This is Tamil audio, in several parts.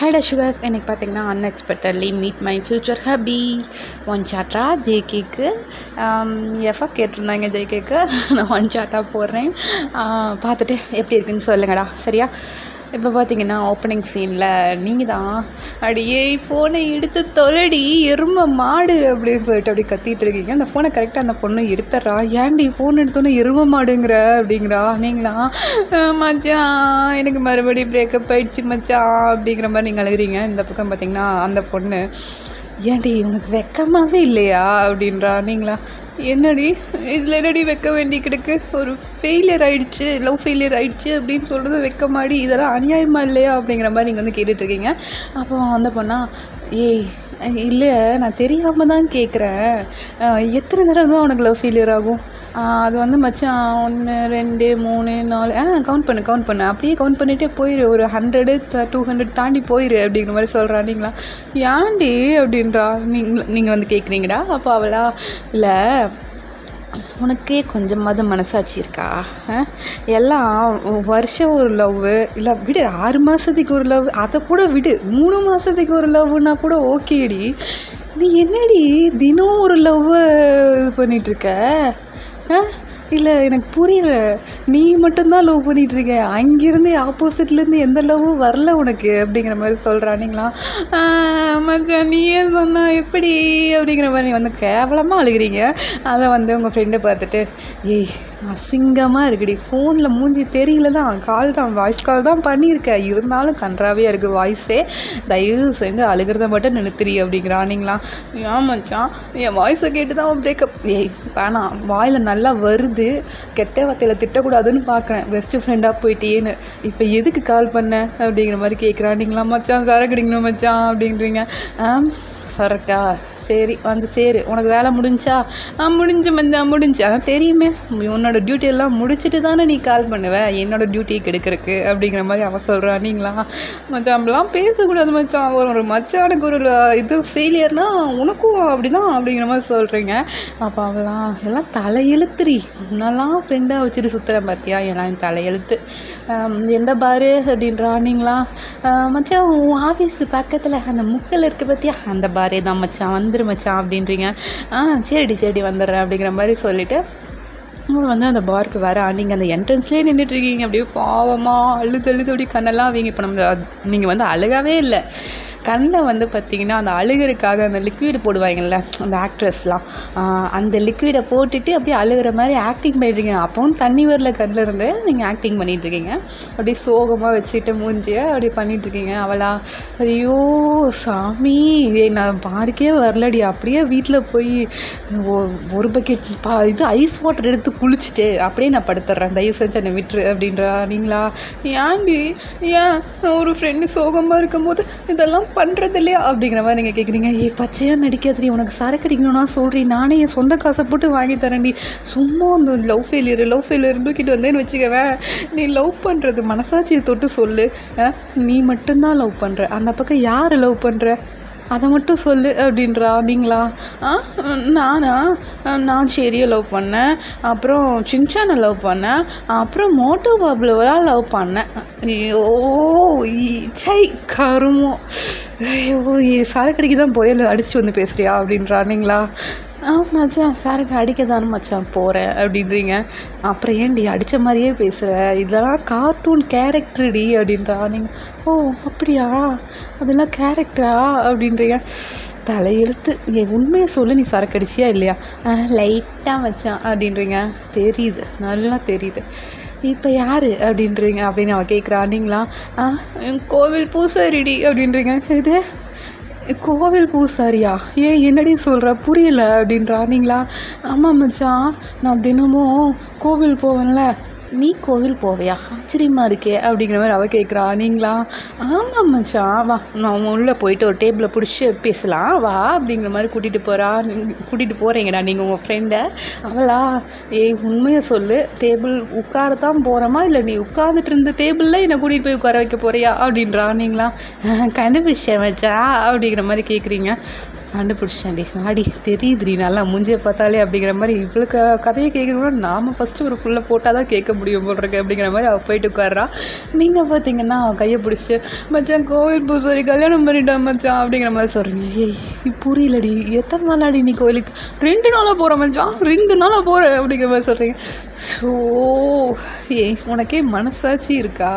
ஹாய்டா சுகர்ஸ், எனக்கு பார்த்தீங்கன்னா unexpectedly meet my future hubby one சாட்ரா ஜேகேக்கு எஃப்எஃப் கேட்டிருந்தாங்க. ஜேகேக்கு நான் ஒன் சாட்டா போடுறேன். பார்த்துட்டு எப்படி இருக்குன்னு சொல்லுங்கடா, சரியா? இப்போ பார்த்தீங்கன்னா ஓப்பனிங் சீனில் நீங்கள் தான் அடியே ஃபோனை எடுத்து தொலைடி எருமை மாடு அப்படின்னு சொல்லிட்டு அப்படி கத்திட்டு இருக்கீங்க. அந்த ஃபோனை கரெக்டாக அந்த பொண்ணு எடுத்துட்றா. ஏன்டி ஃபோன் எடுத்தோன்னே எருமை மாடுங்கிற அப்படிங்கிறா. நீங்களா மச்சான் எனக்கு மறுபடியும் பிரேக்கப் ஆயிடுச்சு மச்சான் அப்படிங்கிற மாதிரி நீங்கள் அழுகிறீங்க. இந்த பக்கம் பார்த்தீங்கன்னா அந்த பொண்ணு ஏன்டி உனக்கு வெக்கமாகவே இல்லையா அப்படின்றா. நீங்களா என்னடி இதில் என்னடி வைக்க வேண்டி கிடக்கு, ஒரு ஃபெயிலியர் ஆகிடுச்சு, லவ் ஃபெயிலியர் ஆகிடுச்சு அப்படின்னு சொல்கிறது வெக்கமாடி, இதெல்லாம் அநியாயமாக இல்லையா அப்படிங்கிற மாதிரி நீங்கள் வந்து கேட்டுட்ருக்கீங்க. அப்போ அந்த பொண்ணா ஏய் இல்லை நான் தெரியாமல் தான் கேட்குறேன், எத்தனை தடவை தான் உனக்கு லவ் ஃபெயிலியர் ஆகும்? அது வந்து மச்சான் 1 2 3 4 கவுண்ட் பண்ணு அப்படியே கவுண்ட் பண்ணிகிட்டே போயிரு, ஒரு 100 200 தாண்டி போயிரு அப்படிங்கிற மாதிரி சொல்கிறா. நீங்களா ஏன்டி அப்படின்றா. நீங்கள் வந்து கேட்குறீங்கடா. அப்போ அவளா இல்லை உனக்கே கொஞ்சமாவது மனசாட்சி இருக்கா? எல்லாம் வருஷம் ஒரு லவ், இல்லை விடு 6 மாதத்துக்கு ஒரு லவ், அதை கூட விடு 3 மாதத்துக்கு ஒரு லவ்னா கூட ஓகேடி. நீ என்னடி தினம் ஒரு லவ்வை இது பண்ணிகிட்ருக்க? இல்லை எனக்கு புரியல, நீ மட்டும்தான் லவ் பண்ணிகிட்ருக்க, அங்கேருந்து ஆப்போசிட்லேருந்து எந்த லவ்வும் வரல உனக்கு அப்படிங்கிற மாதிரி சொல்கிறானிங்களா. மச்சான் நீயே சொன்னா எப்படி அப்படிங்கிற மாதிரி வந்து கேவலமாக அழுகிறீங்க. அதை வந்து உங்கள் ஃப்ரெண்டை பார்த்துட்டு ஏய் அசிங்கமாக இருக்குடி, ஃபோனில் மூஞ்சி தெரியல தான், கால் தான் வாய்ஸ் கால் தான் பண்ணியிருக்கேன், இருந்தாலும் கன்றாவே இருக்குது வாய்ஸே, தயவு செஞ்சு அழுகிறத மட்டும் நிறுத்துறி அப்படிங்கிறானிங்களா. ஏன் மச்சான் என் வாய்ஸை கேட்டு தான் பிரேக்கப்? ஏய் வேணாம், வாயில் நல்லா வருது, கெட்ட வார்த்தையில் திட்டக்கூடாதுன்னு பார்க்குறேன், பெஸ்ட்டு ஃப்ரெண்டாக போயிட்டேன்னு, இப்போ எதுக்கு கால் பண்ண அப்படிங்கிற மாதிரி கேட்குறானிங்களா. மச்சான் சரக்கு அடிக்கணும் மச்சான் அப்படின்றீங்க. சரக்கா சரி வந்து சரி, உனக்கு வேலை முடிஞ்சா? முடிஞ்சு மச்சான் முடிஞ்சு, அதான் தெரியுமே, உன்னோட டியூட்டியெல்லாம் முடிச்சுட்டு தானே நீ கால் பண்ணுவேன் என்னோடய டியூட்டியை கெடுக்கிறதுக்கு அப்படிங்கிற மாதிரி அவள் சொல்கிறா. நீங்களா மச்சான் அப்படிலாம் பேசக்கூடாது மச்சான், ஒரு மச்சானுக்கு ஒரு இது ஃபெயிலியர்னா உனக்கும் அப்படி தான் அப்படிங்கிற மாதிரி சொல்கிறீங்க. அப்போ அவளாம் எல்லாம் தலையெழுத்துறி, முன்னெல்லாம் ஃப்ரெண்டாக வச்சுட்டு சுற்றுறேன் பார்த்தியா, எல்லாம் தலையெழுத்து எந்த பாரு அப்படின்றா. நீங்களா மச்சான் உன் ஆஃபீஸ் பக்கத்தில் அந்த முக்கில் இருக்குது பார்த்தியா, அந்த பாரே தான் மச்சான், வந்துரு மச்சான் அப்படின்றீங்க. சரிடி வந்துடுறேன் அப்படிங்கிற மாதிரி சொல்லிவிட்டு வந்து அந்த பாருக்கு வர நீங்கள் அந்த என்ட்ரன்ஸ்லேயே நின்றுட்டுருக்கீங்க. அப்படியே பாவமாக அழுது அப்படி கண்ணெல்லாம் அவங்க. இப்போ நம்ம நீங்கள் வந்து அழுகாவே இல்லை, கண்ணில் வந்து பார்த்திங்கன்னா அந்த அழுகிறதுக்காக அந்த லிக்விட் போடுவாங்கள்ல அந்த ஆக்ட்ரஸ்லாம், அந்த லிக்விடை போட்டுட்டு அப்படியே அழுகிற மாதிரி ஆக்டிங் பண்ணிடுறீங்க. அப்போவும் தண்ணி வரல கண்ணில் இருந்து நீங்கள் ஆக்டிங் பண்ணிகிட்ருக்கீங்க. அப்படியே சோகமாக வச்சுட்டு மூஞ்சியை அப்படியே பண்ணிகிட்ருக்கீங்க. அவளா ஐயோ சாமி நான் பாருக்கே வரலடி, அப்படியே வீட்டில் போய் ஒரு பக்கெட் இது ஐஸ் வாட்டர் எடுத்து குளிச்சுட்டு அப்படியே நான் படுத்துட்றேன், தயவு செஞ்சு என்னை விட்டுரு அப்படின்றா. நீங்களா ஏன்டி ஏன் ஒரு ஃப்ரெண்டு சோகமாக இருக்கும்போது இதெல்லாம் பண்ணுறது இல்லையா அப்படிங்கிற மாதிரி நீங்கள் கேட்குறீங்க. பச்சையாக நடிக்காதடி, உனக்கு சரக்கு அடிக்கணும்னா சொல்கிறேன், நானே என் சொந்த காசை போட்டு வாங்கி தரேன்டி, சும்மா அந்த லவ் ஃபெயிலியர் தூக்கிட்டு வந்தேன்னு வச்சுக்கவேன், நீ லவ் பண்ணுறது மனசாட்சியை தொட்டு சொல்லு, நீ மட்டும்தான் லவ் பண்ணுற, அந்த பக்கம் யார் லவ் பண்ணுற அதை மட்டும் சொல்லு அப்படின்றா. நீங்களா நான் செரியை லவ் பண்ணேன், அப்புறம் சின்சானை லவ் பண்ணேன், அப்புறம் மோட்டோ பாபுலவெல்லாம் லவ் பண்ணேன். ஐயோ சை கருமோ, ஐயோ சரக்கு அடிக்க தான் போய் அடிச்சுட்டு வந்து பேசுகிறியா அப்படின்றா. நீங்களா மச்சான் சரக்கு அடிக்க தானே மச்சான் போகிறேன் அப்படின்றீங்க. அப்புறம் ஏன்டி அடித்த மாதிரியே பேசுகிற, இதெல்லாம் கார்ட்டூன் கேரக்டர்டி அப்படின்றா. நீங்கள் ஓ அப்படியா, அதெல்லாம் கேரக்டரா அப்படின்றீங்க. தலையெழுத்து, என் உண்மையை சொல்லு, நீ சரக்கு அடிச்சியா இல்லையா? லைட்டாக மச்சான் அப்படின்றீங்க. தெரியுது, நல்லா தெரியுது. இப்போ யார் அப்படின்றீங்க அப்படின்னு அவள் கேட்குறா. நீங்களா கோவில் பூசாரிடி அப்படின்றீங்க. இது கோவில் பூசாரியா? என்னடி சொல்கிற புரியல அப்படின்றா. நீங்களா ஆமாம் மச்சான், நான் தினமும் கோவில் போவேன்ல. நீ கோவில் போவியா, ஆச்சரியமாக இருக்கே அப்படிங்கிற மாதிரி அவள் கேட்குறா. நீங்களா ஆமாம் மச்சான் வா, நான் உள்ளே போயிட்டு ஒரு டேபிளை பிடிச்சி பேசலாம் வா அப்படிங்கிற மாதிரி கூட்டிகிட்டு போகிறீங்கடா நீங்கள் உங்கள் ஃப்ரெண்டை. அவளா உண்மையை சொல்லு, டேபிள் உட்காரத்தான் போகிறோமா இல்லை நீ உட்காந்துட்டு இருந்த டேபிளில் என்னை கூட்டிகிட்டு போய் உட்கார வைக்க போகிறியா அப்படின்றா. நீங்களா கண்டுபிடிச்சேன் மச்சா அப்படிங்கிற மாதிரி கேட்குறீங்க. கண்டுபிடிச்சேன்டி ஆடி தெரியுதுடி நல்லா மூஞ்சியை பார்த்தாலே அப்படிங்கிற மாதிரி இவளுக்கு கதையை கேட்கணும்னா நாம் ஃபஸ்ட்டு ஒரு ஃபுல்லாக போட்டால் தான் கேட்க முடியும் போடுறக்கு அப்படிங்கிற மாதிரி அவள் போயிட்டு உட்கார்றா. நீங்கள் பார்த்தீங்கன்னா அவள் கையை பிடிச்சி மச்சான் கோவில் பூசாரி கல்யாணம் பண்ணிட்டா மச்சான் அப்படிங்கிற மாதிரி சொல்கிறீங்க. ஏய் புரியலடி, எத்தனை நாளாடி நீ கோயிலுக்கு? 2 நாளாக போகிறேன் மச்சான், 2 நாளாக போகிறேன் அப்படிங்கிற மாதிரி சொல்கிறீங்க. ஸோ உனக்கே மனசாட்சி இருக்கா?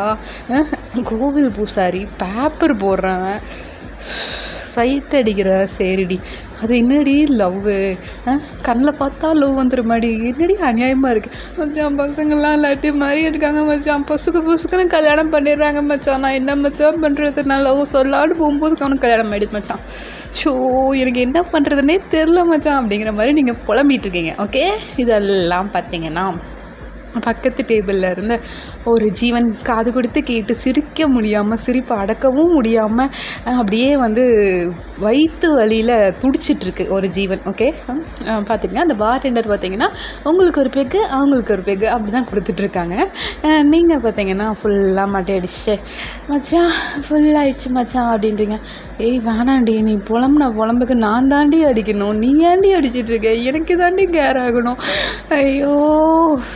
கோவில் பூசாரி பேப்பர் போடுறவன் சைட் அடிக்கிற சரிடி, அது என்னடி லவ்வு? கண்ணில் பார்த்தா லவ் வந்துடுமாடி? என்னடி அநியாயமாக இருக்குது மச்சான். பசங்கள்லாம் இல்லாட்டி மாதிரி இருக்காங்க மச்சான், பொசுக்குன்னு கல்யாணம் பண்ணிடுறாங்க மச்சான். நான் என்ன மச்சான் பண்ணுறது? நான் லவ் சொல்லான்னு போகும்போது அவனுக்கு கல்யாணம் ஆகிடுது மச்சான். ஸோ எனக்கு என்ன பண்ணுறதுனே தெரில மச்சான் அப்படிங்கிற மாதிரி நீங்கள் புலம்பிகிட்ருக்கீங்க. ஓகே, இதெல்லாம் பார்த்தீங்கன்னா பக்கத்து டேபிளில் இருந்த ஒரு ஜீவன் காது கொடுத்து கேட்டு சிரிக்க முடியாமல், சிரிப்பை அடக்கவும் முடியாமல் அப்படியே வந்து வயிற்று வலியில் துடிச்சிட்ருக்கு ஒரு ஜீவன். ஓகே, பார்த்துங்க. அந்த பார்டெண்டர் பார்த்தீங்கன்னா உங்களுக்கு ஒரு பெக்கு அவங்களுக்கு ஒரு பெக்கு அப்படி தான் கொடுத்துட்ருக்காங்க. நீங்கள் பார்த்தீங்கன்னா ஃபுல்லாக மட்டை அடிச்சு மச்சான் ஃபுல்லாகிடுச்சு மச்சான் அப்படின்றீங்க. ஏய் வேணாண்டி, நீ புலம்புக்கு நான் தாண்டி அடிக்கணும், நீ ஏண்டி அடிச்சிட்ருக்க? எனக்கு தாண்டி கேர் ஆகணும். ஐயோ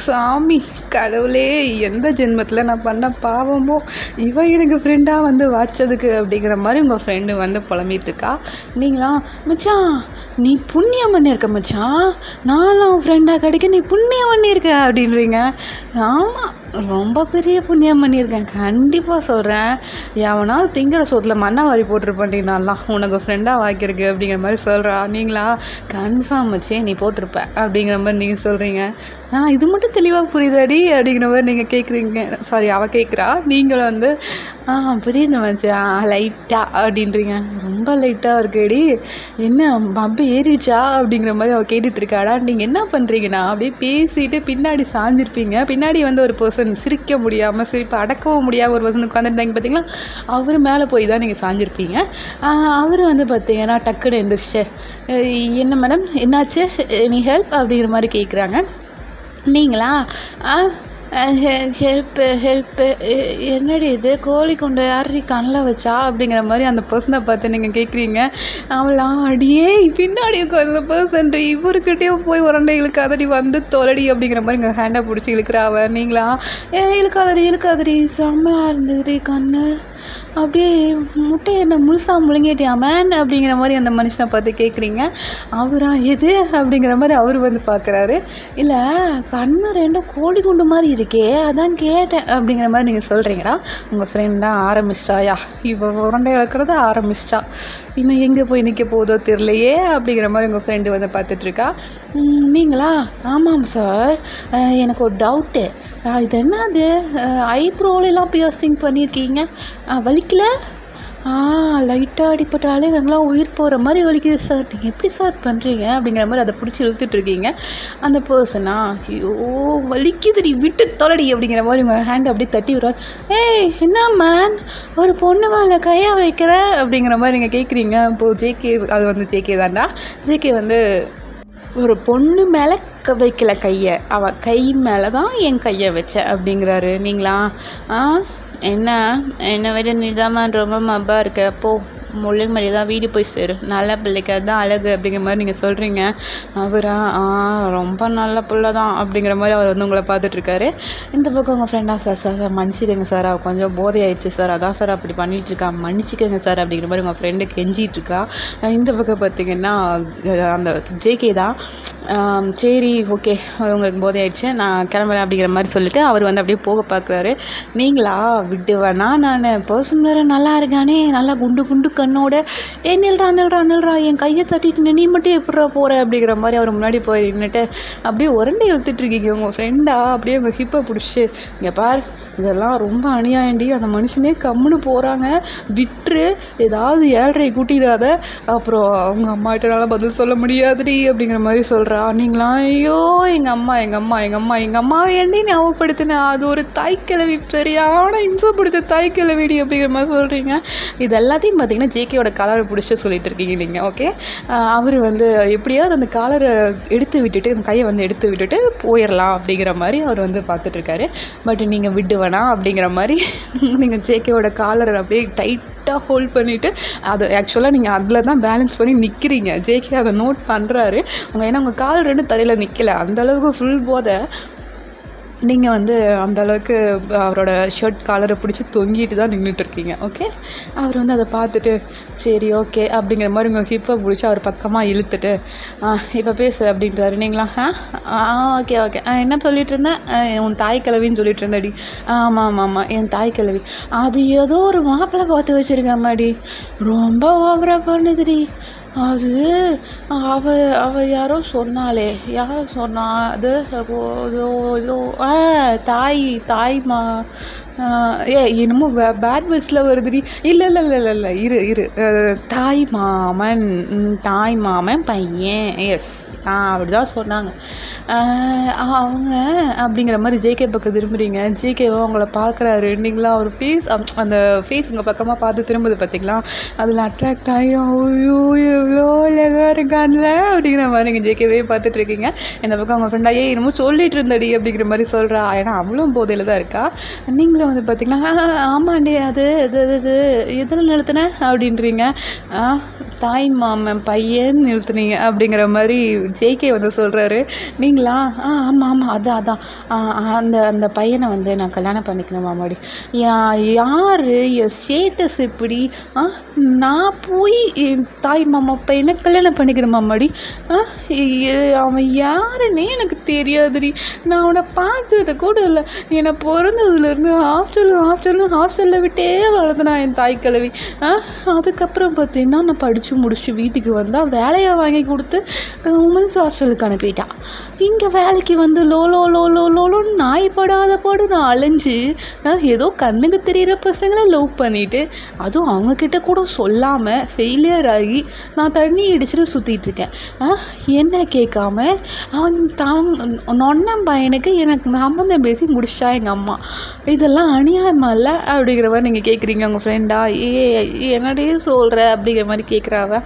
சாமி கடவுளே, எந்த ஜென்மத்தில் நான் பண்ண பாவமோ இவன் எனக்கு ஃப்ரெண்டாக வந்து வாச்சதுக்கு அப்படிங்கிற மாதிரி உங்கள் ஃப்ரெண்டு வந்து புலம்பிகிட்ருக்கா. நீங்களாம் மச்சான் நீ புண்ணியம் பண்ணியிருக்க மச்சான், நானும் ஃப்ரெண்டாக கிடைக்க நீ புண்ணியம் பண்ணியிருக்க அப்படின்றீங்க. ஆமாம், ரொம்ப பெரிய புண்ணியம் பண்ணியிருக்கேன், கண்டிப்பாக சொல்கிறேன். எவனாவது திங்கிற சோத்தில் மண்ணை வாரி போட்டிருப்பேன்டினாலாம் உனக்கு ஃப்ரெண்டாக வாய்க்கிருக்கு அப்படிங்கிற மாதிரி சொல்கிறா. நீங்களா கன்ஃபார்ம் வச்சே நீ போட்டிருப்ப அப்படிங்கிற மாதிரி நீங்கள் சொல்கிறீங்க. இது மட்டும் தெளிவாக புரியுதாடி அப்படிங்கிற மாதிரி நீங்கள் கேட்குறீங்க. சாரி, அவள் கேட்குறா. நீங்களும் வந்து புரியுது மச்சான் லைட்டாக அப்படின்றீங்க. ரொம்ப லைட்டாக இருக்குடி, என்ன பம்பு ஏறிடுச்சா அப்படிங்கிற மாதிரி அவள் கேட்டுட்ருக்காடா. நீங்கள் என்ன பண்ணுறீங்கன்னா அப்படியே பேசிட்டு பின்னாடி சாஞ்சிருப்பீங்க. பின்னாடி வந்து ஒரு பர்சன் சிரிக்க முடியாமல், சிரிப்பை அடக்கவும் முடியாமல் ஒரு பர்சன் உட்காந்துருந்தாங்க பார்த்தீங்களா, அவர் மேலே போய் தான் நீங்கள் சாஞ்சிருப்பீங்க. அவர் வந்து பார்த்தீங்கன்னா டக்குன்னு எழுந்திரிச்சு என்ன மேடம் என்னாச்சு, நீ ஹெல்ப் அப்படிங்கிற மாதிரி கேட்குறாங்க. நீங்களா ஹெல்ப்பு என்னடி இது, கோழி கொண்டு யாரி கண்ணில் வச்சா அப்படிங்கிற மாதிரி அந்த பர்சனை பார்த்து நீங்கள் கேட்குறீங்க. அவளா அடியே பின்னாடி அந்த பர்சன் இவருக்கிட்டேயும் போய் உரண்டை இழுக்காதடி வந்து தொலடி அப்படிங்கிற மாதிரி இங்கே ஹேண்டை பிடிச்சி இழுக்கிறாவ. நீங்களா இழுக்காதடி செம்மையாக இருந்ததுடி கண்ணு, அப்படியே முட்டையை என்ன முழுசாக முழுங்கிட்டியா மேன் அப்படிங்கிற மாதிரி அந்த மனுஷனை பார்த்து கேட்குறீங்க. அவரா எது அப்படிங்கிற மாதிரி அவர் வந்து பார்க்குறாரு. இல்லை கண்ணு 2 கோழி குண்டு மாதிரி இருக்கே அதான் கேட்டேன் அப்படிங்கிற மாதிரி நீங்கள் சொல்கிறீங்களா. உங்கள் ஃப்ரெண்டாக ஆரம்பிச்சிட்டாயா, இவ உரண்டை இழக்கிறத ஆரம்பிச்சிட்டா, இன்னும் எங்கே போய் நிற்க போதோ தெரியலையே அப்படிங்கிற மாதிரி உங்கள் ஃப்ரெண்டு வந்து பார்த்துட்ருக்கா. நீங்களா ஆமாம் சார், எனக்கு ஒரு டவுட்டு, இது என்னது ஐப்ரோலாம் பியர்சிங் பண்ணியிருக்கீங்க, வலிக்கல? லைட்டாக அடிப்பட்டாலே நாங்களாம் உயிர் போகிற மாதிரி வலிக்குது சார், நீங்கள் எப்படி சார் பண்ணுறீங்க அப்படிங்கிற மாதிரி அதை பிடிச்சி இழுத்துட்ருக்கீங்க. அந்த பர்சனா ஐயோ வலிக்குதுடி விட்டு தொலடி அப்படிங்கிற மாதிரி உங்கள் ஹேண்ட் அப்படியே தட்டி விடுறாரு. ஏய் என்ன மேன், ஒரு பொண்ணு மேலே கையை வைக்கிற அப்படிங்கிற மாதிரி நீங்கள் கேட்குறீங்க. இப்போது ஜேகே, அது வந்து ஜேகே தாண்டா, ஜேகே வந்து ஒரு பொண்ணு மேலே வைக்கல கையை, அவள் கை மேலே தான் என் கையை வச்சேன் அப்படிங்கிறாரு. நீங்களா என்னை விட நிதாமன் ரொம்ப மப்பா இருக்க, அப்போ முள்ளு மாதிரி தான் வீடு போய் சேரு, நல்ல பிள்ளைக்கு அதுதான் அழகு அப்படிங்கிற மாதிரி நீங்கள் சொல்கிறீங்க. அவரா ரொம்ப நல்ல பிள்ளை தான் அப்படிங்கிற மாதிரி அவர் வந்து உங்களை பார்த்துட்ருக்காரு. இந்த பக்கம் உங்கள் ஃப்ரெண்டாக சார் மன்னிச்சிக்கோங்க சார், அவள் கொஞ்சம் போதை ஆயிடுச்சு சார், அதான் சார் அப்படி பண்ணிகிட்ருக்கா, மன்னிச்சிக்கோங்க சார் அப்படிங்கிற மாதிரி உங்கள் ஃப்ரெண்டு கெஞ்சிகிட்ருக்கா. இந்த பக்கம் பார்த்திங்கன்னா அந்த ஜேகே தான், சரி ஓகே உங்களுக்கு போதை ஆயிடுச்சு நான் கிளம்புறேன் அப்படிங்கிற மாதிரி சொல்லிவிட்டு அவர் வந்து அப்படியே போக பார்க்குறாரு. நீங்களா விட்டுவேனா, நான் பர்சன் வேறு நல்லா இருக்கானே, நல்லா குண்டு கண்ணோட நில்றா என் கையை தட்டிட்டு நீ மட்டும் எப்படா போகிற அப்படிங்கிற மாதிரி அவர் முன்னாடி போய் நின்றுட்டு அப்படியே உரண்டை இழுத்துட்ருக்கீங்க. உங்கள் ஃப்ரெண்டா அப்படியே உங்கள் ஹிப்பை பிடிச்சி, இங்கே பார் இதெல்லாம் ரொம்ப அநியாயண்டி, அந்த மனுஷனே கம்முன்னு போகிறாங்க, விட்டுரு, ஏதாவது 7:30 கூட்டிடாத, அப்புறம் அவங்க அம்மாகிட்டனால பதில் சொல்ல முடியாதுடி அப்படிங்கிற மாதிரி சொல்கிறா. நீங்களா ஐயோ எங்கள் அம்மாவை ஏண்டி ஞாபகப்படுத்தினேன், அது ஒரு தாய்க்கிழவி, சரியான இன்சை பிடிச்ச தாய்க்கிழவிடி அப்படிங்கிற மாதிரி சொல்கிறீங்க. இது எல்லாத்தையும் பார்த்தீங்கன்னா ஜேகேயோட காலரை பிடிச்சி சொல்லிட்டு இருக்கீங்க நீங்கள். ஓகே, அவர் வந்து எப்படியாவது அந்த காலரை எடுத்து விட்டுட்டு, அந்த கையை வந்து எடுத்து விட்டுட்டு போயிடலாம் அப்படிங்கிற மாதிரி அவர் வந்து பார்த்துட்ருக்காரு. பட் நீங்கள் விட்டு வேணா அப்படிங்கிற மாதிரி நீங்கள் ஜேகேவோட காலரை அப்படியே டைட்டாக ஹோல்ட் பண்ணிவிட்டு அது ஆக்சுவலாக நீங்கள் அதில் தான் பேலன்ஸ் பண்ணி நிற்கிறீங்க. ஜேகே அதை நோட் பண்ணுறாரு. ஏன்னா உங்கள் கால் 2 தரையில் நிற்கலை, அந்தளவுக்கு ஃபுல் போதை. நீங்கள் வந்து அந்தளவுக்கு அவரோட ஷர்ட் காலரை பிடிச்சி தொங்கிட்டு தான் நின்றுட்டுருக்கீங்க. ஓகே, அவர் வந்து அதை பார்த்துட்டு சரி ஓகே அப்படிங்கிற மாதிரி உங்கள் ஹிப்பை பிடிச்சி அவர் பக்கமாக இழுத்துட்டு இப்போ பேசு அப்படின்றாரு. நீங்களா ஓகே ஓகே என்ன சொல்லிட்டு இருந்தேன், உன் தாய் கிழவின்னு சொல்லிட்டு இருந்தடி. ஆமாம் என் தாய் கிழவி அது ஏதோ ஒரு மாப்பிள்ளை பார்த்து வச்சுருக்கம்மாடி, ரொம்ப ஓவராக பண்ணுதுடி. அது அவ யாரோ சொன்னாலே, யாரோ சொன்னா அது தாய்மா என்னமோ பேட் வேர்ட்ஸில் வருதுடி. இல்லை இரு தாய் மாமன் பையன். எஸ் அப்படிதான் சொன்னாங்க அவங்க அப்படிங்கிற மாதிரி ஜேகே பக்கம் திரும்புறீங்க. ஜேகேவோ அவங்கள பார்க்குறாரு. நீங்களா ஒரு ஃபேஸ், அந்த ஃபேஸ் உங்கள் பக்கமாக பார்த்து திரும்புது பார்த்தீங்களா, அதில் அட்ராக்ட் ஆகி ஐயோ எவ்வளோ அழகாக இருக்கான்ல அப்படிங்கிற மாதிரி நீங்கள் ஜேகேவே பார்த்துட்ருக்கீங்க. இந்த பக்கம் அவங்க ஃப்ரெண்டாக என்னமோ சொல்லிட்டு இருந்தடி அப்படிங்கிற மாதிரி சொல்கிறா. ஏன்னா அவளும் போதையில் தான் இருக்கா. நீங்களும் வந்து பார்த்திங்கன்னா ஆமாண்டி அது இது இது எதில் நிறுத்தினேன் அப்படின்றீங்க. தாய் மாமன் பையன் நிறுத்துனீங்க அப்படிங்கிற மாதிரி ஜேகே வந்து சொல்கிறாரு. நீங்களா ஆமாம் அதான் அந்த பையனை வந்து நான் கல்யாணம் பண்ணிக்கணும் மாமாடி. யார் என் ஸ்டேட்டஸ் இப்படி நான் போய் என் தாய் மாமா பையனை கல்யாணம் பண்ணிக்கணும் மாமாடி. அவன் யாருன்னே எனக்கு தெரியாதுடி, நான் அவனை பார்த்தது கூட இல்லை. என்னை பிறந்ததுலேருந்து ஹாஸ்டலில் விட்டே வளர்ந்தனா என் தாய் கிழவி. அதுக்கப்புறம் பார்த்தீங்கன்னா நான் படித்து முடிச்சு வீட்டுக்கு வந்தால் வேலையை வாங்கி கொடுத்து உமன்ஸ் ஹாஸ்டலுக்கு அனுப்பிட்டா. இங்கே வேலைக்கு வந்து லோன்னு நாய்ப்படாத பாடு நான் அலைஞ்சு ஏதோ கண்ணுக்கு தெரிகிற பசங்களை லவ் பண்ணிவிட்டு அதுவும் அவங்கக்கிட்ட கூட சொல்லாமல் ஃபெயிலியர் ஆகி நான் தண்ணி அடிச்சுட்டு சுற்றிட்டுருக்கேன். என்ன கேட்காம அவன் நொன்னம் பையனுக்கு எனக்கு சம்பந்தம் பேசி முடிச்சா எங்கள் அம்மா. இதெல்லாம் அநியாயமா இல்லை அப்படிங்கிற மாதிரி நீங்கள் கேட்குறீங்க. உங்கள் ஃப்ரெண்டா என்னடே சொல்கிற அப்படிங்கிற மாதிரி கேட்குறாவ.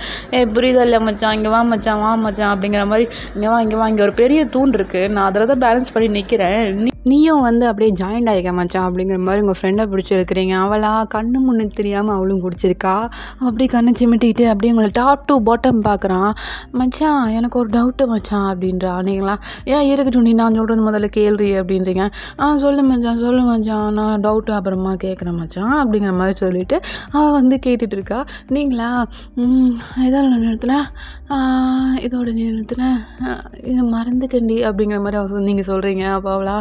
புரியுதல்ல மச்சான், இங்கே வா மச்சான் அப்படிங்கிற மாதிரி இங்கே வா இங்கே ஒரு பெரிய தூண் இருக்குது, நான் அதில் தான் பேலன்ஸ் பண்ணி நிற்கிறேன், நீயும் வந்து அப்படியே ஜாயிண்ட் ஆகிக்க மச்சான் அப்படிங்கிற மாதிரி உங்கள் ஃப்ரெண்டை பிடிச்சிருக்கிறீங்க. அவளா கண்ணு முன்னுக்கு தெரியாமல் அவளும் பிடிச்சிருக்கா. அப்படியே கண்ணை சிமிட்டிக்கிட்டு அப்படியே உங்களை டாப் டு பாட்டம் பார்க்குறான். மச்சான் எனக்கு ஒரு டவுட்டு மச்சான் அப்படின்றா. நீங்களா இருக்கட்டும், நீ நான் சொல்கிறது முதல்ல கேள்வி அப்படின்றீங்க. சொல்லு மச்சான் நான் டவுட்டு அப்புறமா கேட்குறேன் மச்சான் அப்படிங்கிற மாதிரி சொல்லிவிட்டு அவள் வந்து கேட்டுட்டு இருக்கா. நீங்களா இதோட நேரத்தில் இது மறந்துட்டேன்டி அப்படிங்கிற மாதிரி அவர் நீங்கள் சொல்கிறீங்க. அப்போ அவளா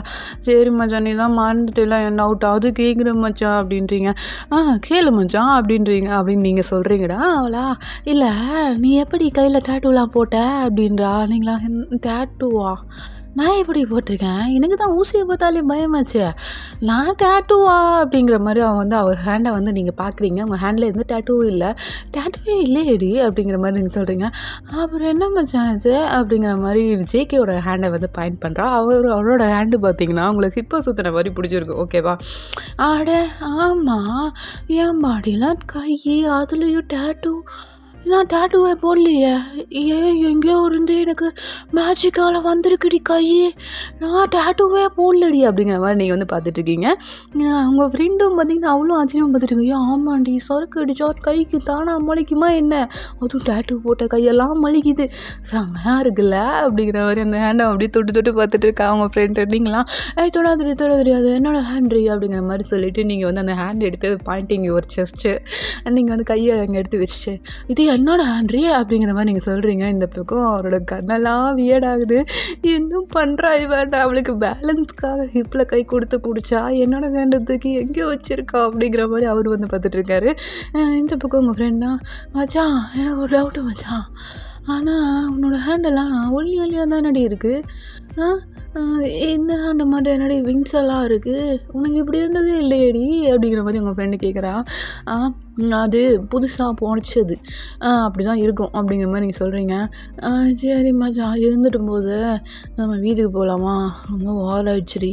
சரி மச்சான் நீ தான் மறந்துட்டுலாம் என் டவுட் அது கேட்குற மச்சான் அப்படின்றீங்க. கேளு மச்சான் அப்படின்னு நீங்கள் சொல்கிறீங்கடா. அவளா இல்லை நீ எப்படி கையில் டேட்டூலாம் போட்ட அப்படின்றா. நீங்களா டேட்டூவா நான் எப்படி போட்டிருக்கேன், எனக்கு தான் ஊசியை பார்த்தாலே பயமாச்சு, நான் டேட்டூவா அப்படிங்கிற மாதிரி அவள் ஹேண்டை வந்து நீங்கள் பார்க்குறீங்க. உங்கள் ஹேண்டில் எந்த டேட்டூவும் இல்லை, டேட்டூவே இல்லையேடி அப்படிங்கிற மாதிரி நீங்கள் சொல்கிறீங்க. அப்புறம் என்ன மச்சான் ஆச்சு அப்படிங்கிற மாதிரி ஜேகேவோட ஹேண்டை வந்து பாயிண்ட் பண்ணுறா. அவரோட ஹேண்டு பார்த்தீங்கன்னா உங்களுக்கு இப்போ சுற்றின மாதிரி பிடிச்சிருக்கு. ஓகேவா? ஆட ஆமாம், என் பாடிலாம் கை அதுலேயும் டேட்டூ, நான் டேட்டூவே போடலையே, எங்கேயோ இருந்து எனக்கு மேஜிக்கால் வந்திருக்குடி கை, நான் டேட்டூவே போடலடி அப்படிங்கிற மாதிரி நீங்கள் வந்து பார்த்துட்ருக்கீங்க. உங்கள் ஃப்ரெண்டும் பார்த்தீங்கன்னா அவ்வளோ ஆச்சரியமாக பார்த்துட்ருக்கீங்க. ஆமாண்டி சறுக்கு அடிச்சா கைக்கு தானாக மலிக்குமா என்ன, அதுவும் டேட்டூ போட்ட கையெல்லாம் மலிக்குது, செம்மையாக இருக்குல்ல அப்படிங்கிற மாதிரி அந்த ஹேண்டை அப்படியே தொட்டு பார்த்துட்டு இருக்கா அவங்க ஃப்ரெண்டு. நீங்களாம் தொடாது அது என்னோட ஹேண்ட்ரி அப்படிங்கிற மாதிரி சொல்லிவிட்டு நீங்கள் வந்து அந்த ஹேண்ட் எடுத்து பாயிண்டிங் ஒரு செஸ்ட்டு நீங்கள் வந்து கையை அங்கே எடுத்து வச்சுட்டு இது என்னோட ஹேண்ட்ரி அப்படிங்கிற மாதிரி நீங்கள் சொல்கிறீங்க. இந்த பக்கம் அவரோட கண்ணெல்லாம் வியர்டாகுது. இன்னும் பண்ணுறா இவன், அவளுக்கு பேலன்ஸ்க்காக ஹிப்பில் கை கொடுத்து பிடிச்சா என்னோட ஹேண்டத்துக்கு எங்கே வச்சுருக்கா அப்படிங்கிற மாதிரி அவர் வந்து பார்த்துட்ருக்காரு. இந்த பக்கம் உங்கள் ஃப்ரெண்டா மச்சான் எனக்கு ஒரு டவுட்டு மச்சான், ஆனால் உன்னோட ஹேண்டெல்லாம் ஒல்லியாக தானடி இருக்குது, இந்த ஹேண்டு மட்டும் என்னடி விங்ஸ் எல்லாம் இருக்குது, உனக்கு இப்படி இருந்ததே இல்லையடி அப்படிங்கிற மாதிரி உங்கள் ஃப்ரெண்டு கேட்குறா. அது புதுசாக போனச்சது அப்படி தான் இருக்கும் அப்படிங்கிற மாதிரி நீங்கள் சொல்கிறீங்க. சரி மச்சான் இருந்துட்டும் போது நம்ம வீட்டுக்கு போகலாமா, ரொம்ப வாராயிடுச்சுடி,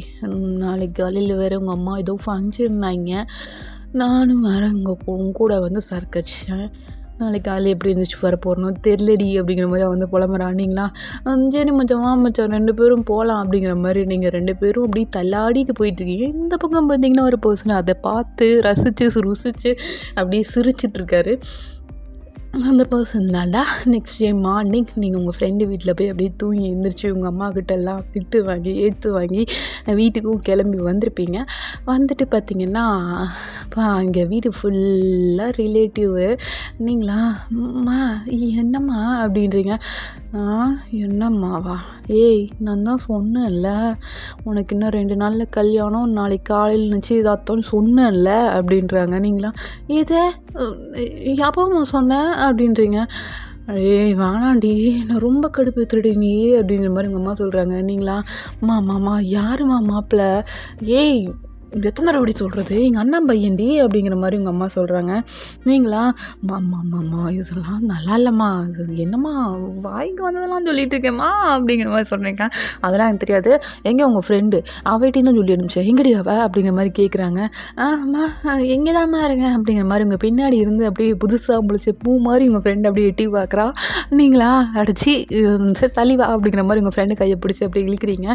நாளைக்கு காலையில் வேறு உங்கள் அம்மா ஏதோ ஃபங்க்ஷன் இருந்தாங்க, நானும் வேறு உங்கள் கூட வந்து சரக்கு அடிச்சேன், நாளைக்கு காலையில் எப்படி இருந்துச்சு வர போகிறணும் தெரிலடி அப்படிங்கிற மாதிரி வந்து புலம்புறானிங்களா. சரி மச்சான் வா மச்சான் 2 பேரும் போகலாம் அப்படிங்கிற மாதிரி நீங்கள் 2 பேரும் அப்படி தள்ளாடிட்டு போயிட்டுருக்கீங்க. இந்த பக்கம் பார்த்தீங்கன்னா ஒரு பர்சன் அதை பார்த்து ருசித்து அப்படியே சிரிச்சிட்ருக்காரு. அந்த பர்சன் தான்டா. நெக்ஸ்ட் டே மார்னிங் நீங்கள் உங்கள் ஃப்ரெண்டு வீட்டில் போய் அப்படியே தூங்கி எழுந்திரிச்சு உங்கள் அம்மாக்கிட்டெல்லாம் திட்டு வாங்கி ஏற்று வாங்கி வீட்டுக்கும் கிளம்பி வந்திருப்பீங்க. வந்துட்டு பார்த்தீங்கன்னா இங்கே வீடு ஃபுல்லாக ரிலேட்டிவு. நீங்களா அம்மா என்னம்மா அப்படின்றீங்க. என்னம்மாவா ஏய் நான் தான் சொன்னேன்ல உனக்கு இன்னும் 2 நாளில் கல்யாணம், நாளைக்கு காலையில் நிச்சயதார்த்தம்னு சொன்னேன்ல அப்படின்றாங்க. நீங்களா எதை எப்போம்மா சொன்னேன் அப்படின்றீங்க. ஏய் வேணாண்டி நான் ரொம்ப கடுப்பேத்துடி நீ அப்படின்ற மாதிரி உங்கள் அம்மா சொல்கிறாங்க. நீங்களா அம்மா யாரும்மா மாப்பிள்ளை ஏய் எத்தனை தடவை அப்படி சொல்கிறது எங்கள் அண்ணன் பையன்டி அப்படிங்கிற மாதிரி உங்கள் அம்மா சொல்கிறாங்க. நீங்களா அம்மா இதெல்லாம் நல்லா இல்லைம்மா என்னம்மா வாய்க்கு வந்ததெல்லாம் சொல்லிட்டு இருக்கேம்மா அப்படிங்கிற மாதிரி சொல்கிறீங்க. அதெல்லாம் எனக்கு தெரியாது, எங்கே உங்கள் ஃப்ரெண்டு அவகிட்டையும் தான் சொல்லி அனுப்பிச்சேன் எங்கடி அவ அப்படிங்கிற மாதிரி கேட்குறாங்க. அம்மா எங்கே தான்மா இருக்கேன் அப்படிங்கிற மாதிரி உங்கள் பின்னாடி இருந்து அப்படியே புதுசாக முழிச்ச பூ மாதிரி உங்கள் ஃப்ரெண்டு அப்படியே எட்டி பார்க்குறா. நீங்களா அடிச்சு சரி தள்ளிவா அப்படிங்கிற மாதிரி உங்கள் ஃப்ரெண்டு கையை பிடிச்சி அப்படியே இழுக்கிறீங்க.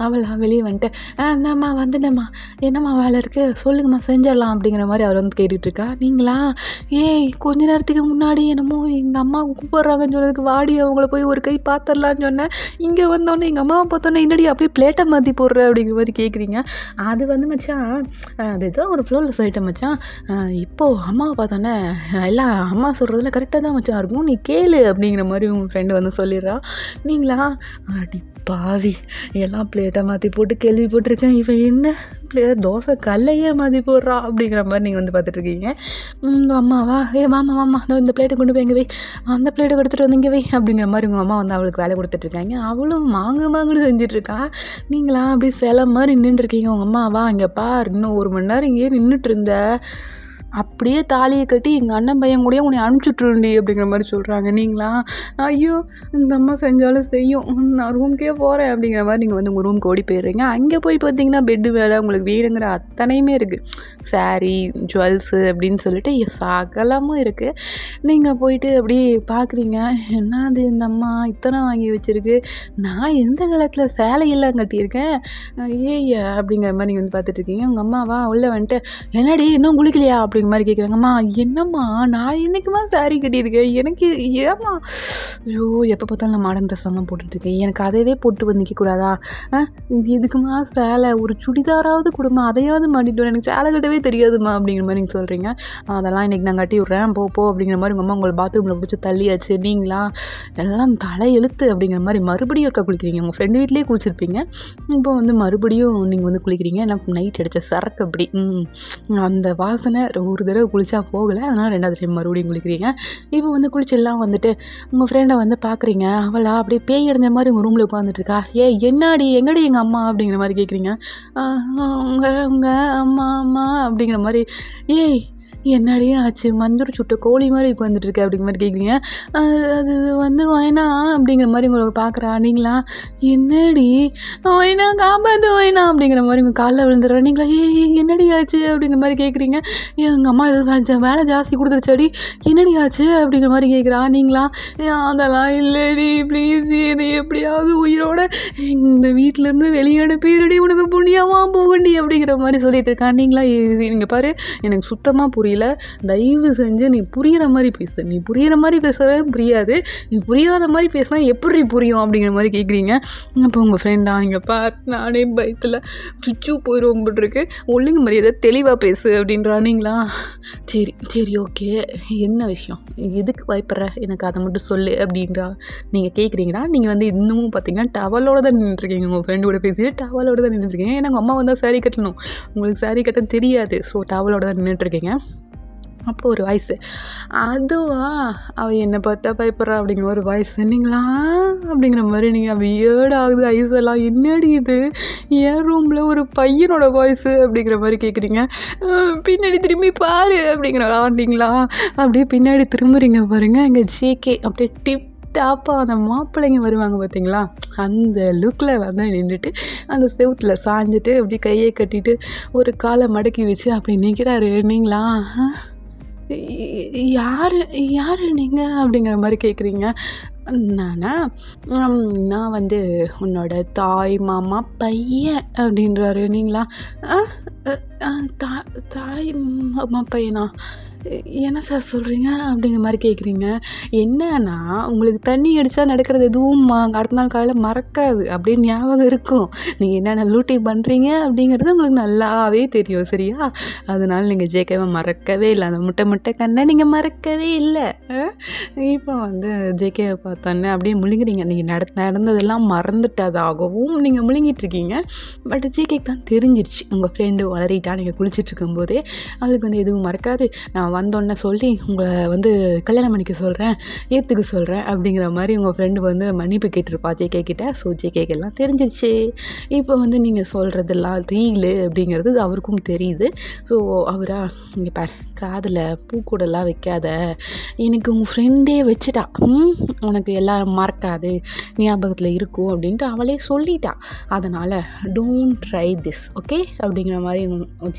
அவளா வெளியே வந்துட்டு இந்தாம்மா வந்துட்டேம்மா என்னம்மா வேலை இருக்குது சொல்லுங்கம்மா செஞ்சிடலாம் அப்படிங்கிற மாதிரி அவர் வந்து கேட்டுட்ருக்கா. நீங்களா ஏய் கொஞ்ச நேரத்துக்கு முன்னாடி என்னமோ எங்கள் அம்மா கூப்பிட்றாங்கன்னு சொன்னதுக்கு வாடி அவங்கள போய் ஒரு கை பார்த்துடலான்னு சொன்னேன். இங்கே வந்தோடனே எங்கள் அம்மாவை பார்த்தோன்னே என்னடி அப்படியே பிளேட்டை மாற்றி போடுற அப்படிங்கிற மாதிரி கேட்குறீங்க. அது வந்து மச்சான் அது ஏதோ ஒரு ஃப்ளோவில் சொல்லிட்டேன் மச்சான். இப்போது அம்மாவை பார்த்தோன்னே எல்லாம் அம்மா சொல்கிறதுல கரெக்டாக தான் மச்சான் இருக்கும் நீ கேளு அப்படிங்கிற மாதிரி உங்கள் ஃப்ரெண்டு வந்து சொல்லிடுறா. நீங்களா அடி பாவி எல்லாம் பிளேட்டை மாற்றி போட்டு கேள்விப்பட்டிருக்கேன் இவன் என்ன பிளேட் தோசை கல்லையே மாற்றி போடுறா அப்படிங்கிற மாதிரி நீங்கள் வந்து பார்த்துட்ருக்கீங்க. அம்மாவா வாமா இந்த பிளேட்டை கொண்டு போய் எங்கே வை அந்த பிளேட்டை கொடுத்துட்டு வந்து இங்கே வை அப்படிங்கிற மாதிரி உங்கள் அம்மா வந்து அவளுக்கு வேலை கொடுத்துட்ருக்காங்க. அவளும் மாங்குன்னு செஞ்சிட்ருக்கா. நீங்களா அப்படியே சில மாதிரி நின்றுருக்கீங்க. உங்கள் அம்மாவா இங்கே பார் இன்னும் 1 மணி நேரம் இங்கேயே நின்றுட்டு இருந்த அப்படியே தாலியை கட்டி எங்கள் அண்ணன் பையன் கூடயே உன்னை அனுப்பிச்சுட்ருண்டி அப்படிங்கிற மாதிரி சொல்கிறாங்க. நீங்களா ஐயோ இந்த அம்மா செஞ்சாலும் செய்யும் நான் ரூம்க்கே போகிறேன் அப்படிங்கிற மாதிரி நீங்கள் வந்து உங்கள் ரூமுக்கு ஓடி போயிடுறீங்க. அங்கே போய் பார்த்தீங்கன்னா பெட்டு வேலை உங்களுக்கு வீடுங்கிற அத்தனையுமே இருக்குது, சாரீ ஜுவல்ஸு அப்படின்னு சொல்லிட்டு சகலமும் இருக்குது. நீங்கள் போயிட்டு அப்படி பார்க்குறீங்க என்னது இந்த அம்மா இத்தனை வாங்கி வச்சுருக்கு, நான் எந்த காலத்தில் சேலையெல்லாம் கட்டியிருக்கேன் ஏய்ய அப்படிங்கிற மாதிரி நீங்கள் வந்து பார்த்துட்ருக்கீங்க. உங்கள் அம்மாவா உள்ளே வந்துட்டு என்னடி இன்னும் குளிக்கலையா அப்படி மாதிரி கேட்குறாங்கம்மா. என்னம்மா நான் என்றைக்குமா சாரீ கட்டியிருக்கேன் எனக்கு ஏம்மா ஐயோ எப்போ பார்த்தாலும் நான் மாடர்ன் ட்ரெஸ் தான் போட்டுட்ருக்கேன் எனக்கு அதையவே போட்டு வந்து நிற்கக்கூடாதா இதுக்குமா சேலை ஒரு சுடிதாராவது கொடுமா அதையாவது மாட்டிட்டு எனக்கு சேலை கட்டவே தெரியாதுமா அப்படிங்கிற மாதிரி நீங்கள் சொல்கிறீங்க. அதெல்லாம் இன்றைக்கி நான் கட்டி விட்றேன் போ அப்படிங்கிற மாதிரி உங்கள் அம்மா உங்களை பாத்ரூமில் பிடிச்சி தள்ளியாச்சு. நீங்களா எல்லாம் தலை எழுத்து அப்படிங்கிற மாதிரி மறுபடியும் ஒருக்கா குளிக்கிறீங்க. உங்கள் ஃப்ரெண்டு வீட்லேயே குளிச்சிருப்பீங்க, இப்போ வந்து மறுபடியும் நீங்கள் வந்து குளிக்கிறீங்க. ஏன்னா நைட் அடித்த சரக்கு அப்படி அந்த வாசனை ஒரு தடவை குளிச்சா போகலை, அதனால் 2வது டைம் மறுபடியும் குளிக்கிறீங்க. இப்போ வந்து குளிச்செல்லாம் வந்துட்டு உங்கள் ஃப்ரெண்டை வந்து பார்க்குறீங்க. அவளா அப்படியே பேய் அடைஞ்ச மாதிரி உங்கள் ரூமில் உட்காந்துட்ருக்கா. எங்கடி எங்கள் அம்மா அப்படிங்கிற மாதிரி கேட்குறீங்க. உங்கள் அம்மா அப்படிங்கிற மாதிரி. ஏய் என்னடி ஆச்சு மஞ்சள் சுட்ட கோழி மாதிரி உட்காந்துட்ருக்கு அப்படிங்கிற மாதிரி கேட்குறீங்க. அது வந்து வேணா அப்படிங்கிற மாதிரி உங்களை பார்க்குறா. நீங்களா என்னடி வேணா காப்பாற்று வேணா அப்படிங்கிற மாதிரி உங்கள் காலில் விழுந்துடுறா. நீங்களா என்னடி ஆச்சு அப்படிங்கிற மாதிரி கேட்குறீங்க. எங்கள் அம்மா எது வேலை ஜாஸ்தி கொடுத்துருச்சாடி என்னடி ஆச்சு அப்படிங்கிற மாதிரி கேட்குறா. நீங்களா அதெல்லாம் இல்லைடி ப்ளீஸ் இது எப்படியாவது உயிரோட இந்த வீட்டிலேருந்து வெளியே அனுப்பிடுடி உனக்கு புண்ணியமாக போகண்டி அப்படிங்கிற மாதிரி சொல்லிட்டு இருக்கா. நீங்களா நீங்கள் பாரு எனக்கு சுத்தமாக புரியல, தயவு செஞ்சு நீ புரிகிற மாதிரி பேசு, நீ புரிகிற மாதிரி பேசுகிற புரியாது, நீ புரியாத மாதிரி பேசினா எப்படி புரியும் அப்படிங்கிற மாதிரி கேட்குறீங்க. அப்போ உங்கள் ஃப்ரெண்டா இங்கே பார் நானே பயத்தில் சுச்சு போயிடுவோம் போட்டிருக்கு, ஒழுங்கு மரியாதை தெளிவாக பேசு அப்படின்றா. நீங்களா சரி ஓகே என்ன விஷயம் எதுக்கு பயப்படுற எனக்கு அதை மட்டும் சொல்லு அப்படின்றா. நீங்கள் கேட்குறீங்களா. நீங்கள் வந்து இன்னமும் பார்த்தீங்கன்னா டவலோடு தான் நின்றுருக்கீங்க. உங்கள் ஃப்ரெண்டோட பேசிட்டு டவலோடு தான் நின்றுருக்கீங்க. ஏன்னா உங்கள் அம்மா வந்தால் சாரீ கட்டணும், உங்களுக்கு சாரீ கட்ட தெரியாது, ஸோ டவலோடு தான் நின்றுட்டுருக்கீங்க. அப்போ ஒரு வாய்ஸு அதுவா அவள் என்னை பார்த்தா பயப்படுறா அப்படிங்கிற ஒரு வாய்ஸ். நீங்களா அப்படிங்கிற மாதிரி நீங்கள் வியர்ட் ஆகுது ஐஸெல்லாம் என்னடி இது என் ரூமில் ஒரு பையனோட வாய்ஸு அப்படிங்கிற மாதிரி கேட்குறீங்க. பின்னாடி திரும்பி பாரு அப்படிங்கிற ஆண்டிங்களா அப்படியே பின்னாடி திரும்புறீங்க பாருங்க. இங்கே ஜேகே அப்படியே டாப்பாக அந்த மாப்பிள்ளைங்க வருவாங்க பார்த்தீங்களா, அந்த லுக்கில் வந்து நின்றுட்டு அந்த செவுத்தில் சாஞ்சிட்டு அப்படி கையை கட்டிட்டு ஒரு காலை மடக்கி வச்சு அப்படி நிற்கிறாரு. நீங்களா யார் யார் நீங்கள் அப்படிங்கிற மாதிரி கேட்குறீங்க. நானா நான் வந்து உன்னோட தாய் மாமா பையன் அப்படின்றாரு. நீங்களா ஆ அ, ஆ, தா தாய் மாமா பையனா? என்ன சார் சொல்கிறீங்க அப்படிங்கிற மாதிரி கேட்குறீங்க. என்னன்னா உங்களுக்கு தண்ணி அடித்தா நடக்கிறது எதுவும் அடுத்த நாள் காலையில் மறக்காது, அப்படியே ஞாபகம் இருக்கும். நீங்கள் என்னென்ன லூட்டி பண்ணுறீங்க அப்படிங்கிறது உங்களுக்கு நல்லாவே தெரியும், சரியா? அதனால் நீங்கள் ஜேகேவை மறக்கவே இல்லை, அந்த முட்டை முட்டை கண்ணை நீங்கள் மறக்கவே இல்லை. இப்போ வந்து ஜேகேவை பார்த்தோன்னே அப்படியே முழுங்குறீங்க. நீங்கள் நடந்ததெல்லாம் மறந்துட்டதாகவும் நீங்கள் முழுங்கிட்டு இருக்கீங்க. பட் ஜேகேக்கு தான் தெரிஞ்சிருச்சு, உங்கள் ஃப்ரெண்டு வளரிட்டா நீங்கள் குளிச்சுட்டு இருக்கும்போதே. அவளுக்கு வந்து எதுவும் மறக்காது. நான் வந்தோன்னே சொல்லி உங்களை வந்து கல்யாணம் பண்ணிக்க சொல்கிறேன், ஏற்றுக்க சொல்கிறேன் அப்படிங்கிற மாதிரி உங்கள் ஃப்ரெண்டு வந்து மன்னிப்பு கேட்டிருப்பா ஜேகே கிட்ட. ஸோ ஜேகேக்கெல்லாம் தெரிஞ்சிருச்சு. இப்போ வந்து நீங்கள் சொல்கிறதெல்லாம் ரீலு அப்படிங்கிறது அவருக்கும் தெரியுது. ஸோ அவரா, இங்கே பாரு, காதில் பூக்கூடெல்லாம் வைக்காத, எனக்கு உங்கள் ஃப்ரெண்டே வச்சுட்டா, உனக்கு எல்லாம் மறக்காது, ஞாபகத்தில் இருக்கும் அப்படின்ட்டு அவளே சொல்லிட்டா. அதனால் டோன்ட் ட்ரை திஸ், ஓகே அப்படிங்கிற மாதிரி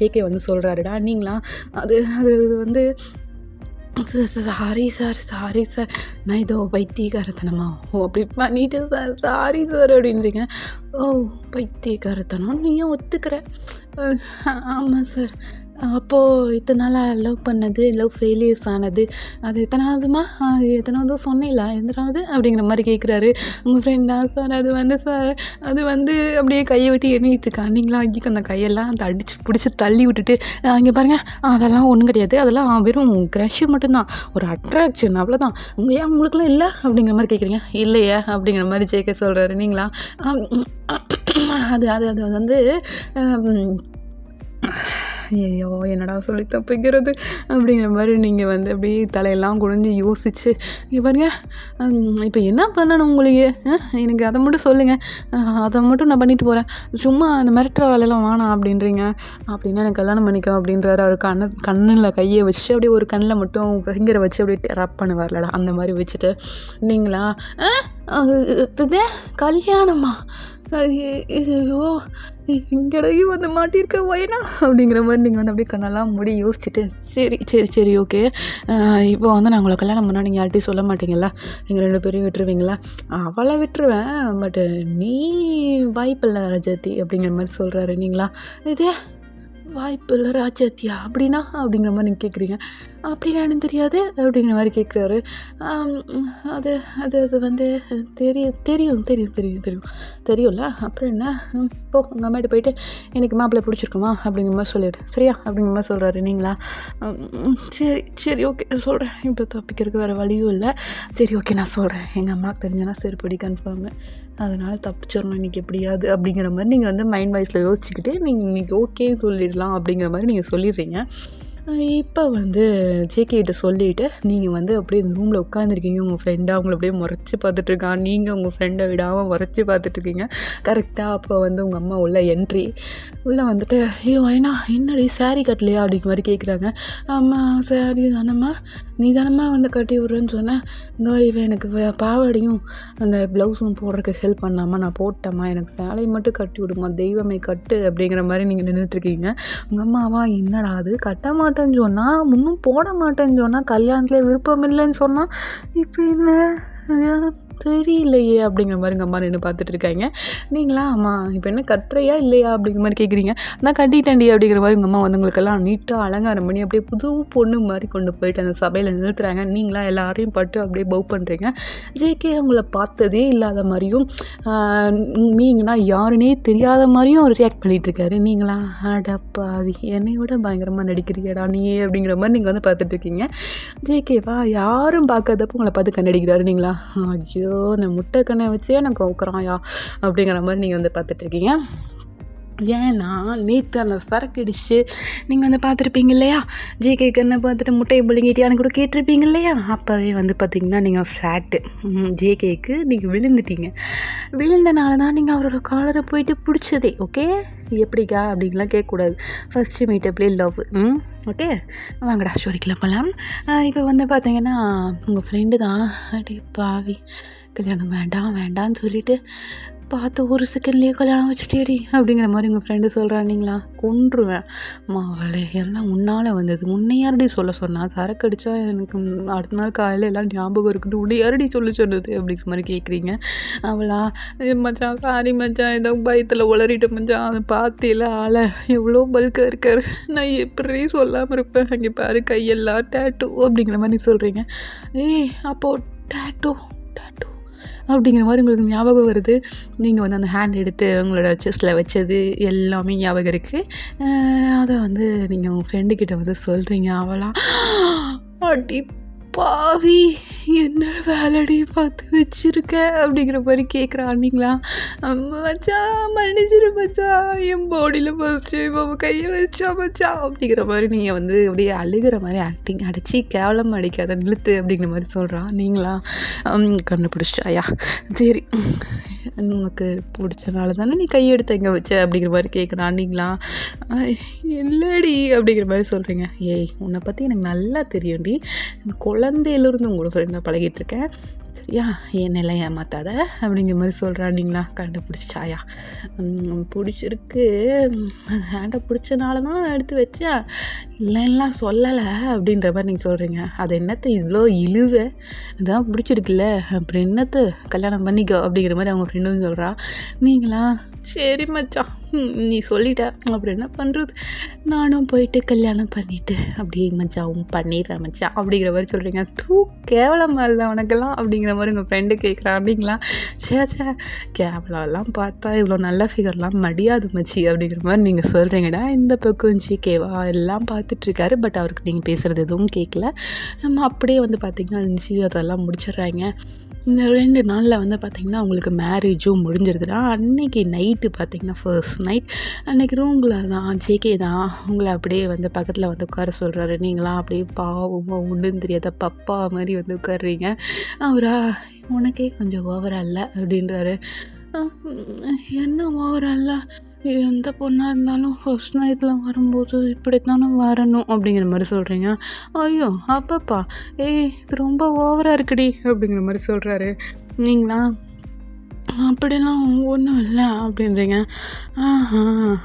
ஜேகே வந்து சொல்கிறாருடா. நீங்களா அது அது அது வந்து சாரி சார், சாரி சார், நான் இதோ பைத்தியக்காரத்தனமா அப்படி பண்ணிட்டு சார், சாரி சார் அப்படின்றீங்க. ஓ, பைத்தியக்காரத்தனம் நீயும் ஒத்துக்கிற? ஆமாம் சார். அப்போது இத்தனை நாளாக லவ் பண்ணது, லவ் ஃபெயிலியர்ஸ் ஆனது, அது எத்தனாவது சொன்னீங்களா, எத்தனாவது அப்படிங்கிற மாதிரி கேட்குறாரு. உங்கள் ஃப்ரெண்டா சார்? அது வந்து அப்படியே கையை விட்டு எண்ணிக்கிட்டு இருக்கா. நீங்களா அங்கேக்கு அந்த கையெல்லாம் அந்த அடித்து பிடிச்சி தள்ளி விட்டுட்டு, இங்கே பாருங்கள், அதெல்லாம் ஒன்றும் கிடையாது, அதெல்லாம் வெறும் க்ரஷ்ஷு மட்டும்தான், ஒரு அட்ராக்ஷன், அவ்வளோதான். ஏன் உங்களுக்குலாம் இல்லை அப்படிங்கிற மாதிரி கேட்குறீங்க. இல்லையா அப்படிங்கிற மாதிரி ஜேகே சொல்கிறாரு. நீங்களா அது அது அது வந்து ஐயோ, என்னடா சொல்லி தப்பிக்கிறது அப்படிங்கிற மாதிரி நீங்கள் வந்து அப்படியே தலையெல்லாம் குனிஞ்சு யோசிச்சு, இங்கே பாருங்க, இப்போ என்ன பண்ணணும் உங்களுக்கு, எனக்கு அதை மட்டும் சொல்லுங்கள், அதை மட்டும் நான் பண்ணிட்டு போகிறேன், சும்மா அந்த மிரட்டுற வேலையெல்லாம் வேணாம் அப்படின்றீங்க. அப்படின்னா எனக்கு கல்யாணம் பண்ணிக்கோ அப்படின்றாரு. அவர் கண்ணில் கையை வச்சு அப்படியே ஒரு கண்ணில் மட்டும் ஃபிங்கரை வச்சு அப்படியே ரப் பண்ணுவார்லடா, அந்த மாதிரி வச்சுட்டு, நீங்களா கல்யாணமா, ஐயோ இங்கடையும் வந்து மாட்டியிருக்க வயனா அப்படிங்கிற மாதிரி நீங்கள் வந்து அப்படியே கண்ணெல்லாம் முடி யோசிச்சுட்டு, சரி சரி சரி ஓகே, இப்போ வந்து நான் உங்களை கல்யாணம் பண்ணால் நீங்கள் யார்கிட்டையும் சொல்ல மாட்டீங்களா, எங்கள் 2 பேரையும் விட்டுருவீங்களா? அவளை விட்டுருவேன், பட்டு நீ வாய்ப்பில்லை ரஜாத்தி அப்படிங்கிற மாதிரி சொல்கிறாரு. நீங்களா இதே வாய்ப்பு இல்லை ராஜாத்தியா அப்படின்னா அப்படிங்கிற மாதிரி நீங்கள் கேட்குறீங்க. அப்படின்னா எனக்கு தெரியாது அப்படிங்கிற மாதிரி கேட்குறாரு. அது அது அது வந்து தெரியும்ல, அப்புறம் என்ன, போ உங்கள் அம்மாட்ட போயிட்டு எனக்கு மாப்பிள்ளை பிடிச்சிருக்குமா அப்படிங்கிற மாதிரி சொல்லிவிடு, சரியா அப்படிங்கிற மாதிரி சொல்கிறாரு. நீங்களா சரி சரி ஓகே சொல்கிறேன், இப்போ தப்பிக்கிறதுக்கு வேறு வழியும் இல்லை, சரி ஓகே நான் சொல்கிறேன், எங்கள் அம்மாவுக்கு தெரிஞ்சேன்னா செருப்படி கன்ஃபார்மு, அதனால் தப்பிச்சிடணும் இன்றைக்கி எப்படியாது அப்படிங்கிற மாதிரி நீங்கள் வந்து மைண்ட் வாய்ஸில் யோசிச்சுக்கிட்டு நீங்கள் இன்றைக்கி ஓகேன்னு சொல்லிடலாம் அப்படிங்கிற மாதிரி நீங்கள் சொல்லிடுறீங்க. இப்போ வந்து ஜேகேகிட்ட சொல்லிவிட்டு நீங்கள் வந்து அப்படியே இந்த ரூமில் உட்காந்துருக்கீங்க. உங்கள் ஃப்ரெண்டாக அவங்கள அப்படியே முறைச்சி பார்த்துட்ருக்கான், நீங்கள் உங்கள் ஃப்ரெண்டை விடாமல் முறைச்சி பார்த்துட்ருக்கீங்க. கரெக்டாக அப்போ வந்து உங்கள் அம்மா உள்ள என்ட்ரி, உள்ளே வந்துட்டு, ஐயோ ஏன்னா என்னடி சாரீ கட்டலையா அப்படிங்கிற மாதிரி கேட்குறாங்க. ஆமாம் சாரி தானம்மா, நீ தானம்மா வந்து கட்டி விட்றேன்னு சொன்னேன், இந்த இவன் எனக்கு பாவாடையும் அந்த ப்ளவுஸும் போடுறதுக்கு ஹெல்ப் பண்ணாமல் நான் போட்டேம்மா, எனக்கு சேலை மட்டும் கட்டி விடுமா, தெய்வமே கட்டு அப்படிங்கிற மாதிரி நீங்கள் நின்றுட்டுருக்கீங்க. உங்கள் அம்மாவா என்னடா அது, கட்ட மாட்டேன்னு சொன்னால், இன்னும் போட மாட்டேன்னு சொன்னால், கல்யாணத்தில் விருப்பம் இல்லைன்னு சொன்னால், இப்போ என்ன தெரியலையே அப்படிங்கிற மாதிரி எங்கள் அம்மா நின்று பார்த்துட்டு இருக்காங்க. நீங்களா அம்மா இப்போ என்ன கட்டுறையா இல்லையா அப்படிங்கிற மாதிரி கேட்குறீங்க. நான் கட்டிட்டேன்டி அப்படிங்கிற மாதிரி உங்கள் அம்மா வந்து உங்களுக்கெல்லாம் நீட்டாக அலங்காரம் பண்ணி அப்படியே புது பொண்ணு மாதிரி கொண்டு போயிட்டு அந்த சபையில் நிறுத்துறாங்க. நீங்களா எல்லாரையும் பட்டு அப்படியே பவ் பண்ணுறீங்க. ஜேகே அவங்கள பார்த்ததே இல்லாத மாதிரியும் நீங்கன்னா யாருன்னே தெரியாத மாதிரியும் அவர் ரியாக்ட் பண்ணிகிட்ருக்காரு. நீங்களா அடப்பாவி என்னையோட பயங்கரமாக நடிக்கிறியடா நீ அப்படிங்கிற மாதிரி நீங்கள் வந்து பார்த்துட்ருக்கீங்க. ஜேகேவா யாரும் பார்க்காதப்போ உங்களை பார்த்து கண்ணடிக்கிறாரு. நீங்களா ஐயோ இந்த முட்டை கண்ணை வச்சே எனக்கு கவுக்குறாயா அப்படிங்கிற மாதிரி நீங்கள் வந்து பார்த்துட்ருக்கீங்க. ஏன்னா நேற்று அந்த சரக்கு அடிச்சு நீங்கள் வந்து பார்த்துருப்பீங்க இல்லையா, ஜேகே கண்ணை பார்த்துட்டு முட்டையை பிள்ளைங்கிட்டியான்னு கூட கேட்டிருப்பீங்க இல்லையா, அப்போவே வந்து பார்த்திங்கன்னா நீங்கள் ஃப்ளாட்டு ஜேகேக்கு நீங்கள் விழுந்தனால தான் நீங்கள் அவரோட காலரை போயிட்டு பிடிச்சதே. ஓகே எப்படிக்கா அப்படின்லாம் கேட்கக்கூடாது, ஃபஸ்ட்டு மீட்டப்லேயே லவ். ஓகே வாங்கடா ஸ்டோரிக்கெலாம் போகலாம். இப்போ வந்து பார்த்தீங்கன்னா உங்கள் ஃப்ரெண்டு தான், அடி பாவி கல்யாணம் வேண்டாம்னு சொல்லிட்டு பார்த்து ஒரு செகண்ட்லேயே கல்யாணம் வச்சுட்டேடி அப்படிங்கிற மாதிரி உங்கள் ஃப்ரெண்டு சொல்கிறாங்களா, கொன்றுவேன் மாவளே, எல்லாம் உன்னால் வந்தது, உன்னை யாரடி சொல்ல சொன்னா, சரக்கு அடித்தா எனக்கு அடுத்த நாள் காலையில் எல்லாம் ஞாபகம் இருக்குன்னு உன்னை யாரடி சொல்ல சொன்னது அப்படிங்கிற மாதிரி கேட்குறீங்க. அவளா, மச்சான் சாரி மச்சான், ஏதோ பயத்தில் உளறிட்டு மச்சான், அதை பார்த்தில ஆளை எவ்வளோ பல்காக இருக்கார், நான் எப்படி சொல்லாமல் இருப்பேன், அங்கே பாரு கையெல்லாம் டேட்டூ அப்படிங்கிற மாதிரி சொல்கிறீங்க. அப்போது டேட்டூ அப்படிங்கிற மாதிரி உங்களுக்கு ஞாபகம் வருது. நீங்கள் வந்து அந்த ஹேண்ட் எடுத்து உங்களோட செஸ்ட்டில் வச்சது எல்லாமே ஞாபகம் இருக்குது. அதை வந்து நீங்கள் உங்கள் ஃப்ரெண்டுக்கிட்ட வந்து சொல்கிறீங்க. அவளாம் அடி பாவி, என்ன வேலைடி பார்த்து வச்சுருக்க அப்படிங்கிற மாதிரி கேட்குறாங்களா. மச்சான் மன்னிச்சிரு மச்சான், என் பாடியில் ஃபஸ்ட்டு இப்போ கையை வச்சா மச்சான் அப்படிங்கிற மாதிரி நீங்கள் வந்து அப்படியே அழுகிற மாதிரி ஆக்டிங் அடித்து கேவலம் அடிக்காத நிறுத்து அப்படிங்கிற மாதிரி சொல்கிறான். நீங்களா கண்டுபிடிச்சிட்டாயா, சரி உனக்கு பிடிச்சனால தானே நீ கையெடுத்து எங்கே வச்ச அப்படிங்கிற மாதிரி கேட்குறான். நீங்களா இல்லடி அப்படிங்கிற மாதிரி சொல்கிறீங்க. ஏய், உன்னை பற்றி எனக்கு நல்லா தெரியும்டி, குழந்தையிலிருந்து உங்களோட ஃப்ரெண்டாக பழகிட்டுருக்கேன், சரியா, என்னெல்லாம் ஏமாத்தாத அப்படிங்கிற மாதிரி சொல்கிறாண்டிங்களா. கண்டுபிடிச்சாயா, பிடிச்சிருக்கு, ஹேண்டை பிடிச்சனால தான் எடுத்து வச்சேன், இல்லைலாம் சொல்லலை அப்படின்ற மாதிரி நீங்கள் சொல்கிறீங்க. அது என்னத்தை இவ்வளோ இழுவ, அதான் பிடிச்சிருக்குல்ல, அப்புறம் என்னத்தை கல்யாணம் பண்ணிக்கோ அப்படிங்கிற மாதிரி அவங்க ஃப்ரெண்டும் சொல்கிறா. நீங்களா சரி மச்சான் நீ சொல்லிட்ட, அப்புறம் என்ன பண்ணுறது, நானும் போயிட்டு கல்யாணம் பண்ணிவிட்டு அப்படியே மச்சாவும் பண்ணிடுறேன் மச்சான் அப்படிங்கிற மாதிரி சொல்கிறீங்க. கேவலமாக இல்லை உனக்கெல்லாம் அப்படிங்கிற மாதிரி உங்கள் ஃப்ரெண்டு கேட்குறா. அப்படிங்களா சே கேவலம்லாம் பார்த்தா இவ்வளோ நல்ல ஃபிகர்லாம் மடியாது மச்சி அப்படிங்கிற மாதிரி நீங்கள் சொல்கிறீங்கடா. இந்த பக்கம் ஜிகேவா எல்லாம் பார்த்துட்ருக்காரு, பட் அவருக்கு நீங்கள் பேசுகிறது எதுவும் கேட்கல. நம்ம அப்படியே வந்து பார்த்திங்கன்னா அதெல்லாம் முடிச்சிடுறாங்க. இந்த 2 நாளில் வந்து பார்த்திங்கன்னா அவங்களுக்கு மேரேஜும் முடிஞ்சிருதுடா. அன்றைக்கி நைட்டு பார்த்திங்கன்னா ஃபர்ஸ்ட் நைட் அன்றைக்கி ரூம்குள்ளே தான் ஜேகே தான் உங்களை அப்படியே வந்து பக்கத்தில் வந்து உட்கார சொல்கிறாரு. நீங்களாம் அப்படியே பாவமாக ஒன்றும் தெரியாத பப்பா மாதிரி வந்து உட்காடுறீங்க. அவரா உனக்கே கொஞ்சம் ஓவராக இல்லை அப்படின்றாரு. என்ன ஓவராக இல்லை, எந்த பொண்ணாக இருந்தாலும் ஃபர்ஸ்ட் நைட்டில் வரும்போது இப்படித்தானே வரணும் அப்படிங்கிற மாதிரி சொல்கிறீங்க. ஐயோ அப்பப்பா, இது ரொம்ப ஓவராக இருக்குடி அப்படிங்கிற மாதிரி சொல்கிறாரு. நீங்களா அப்படிலாம் ஒன்றும் இல்லை அப்படின்றீங்க.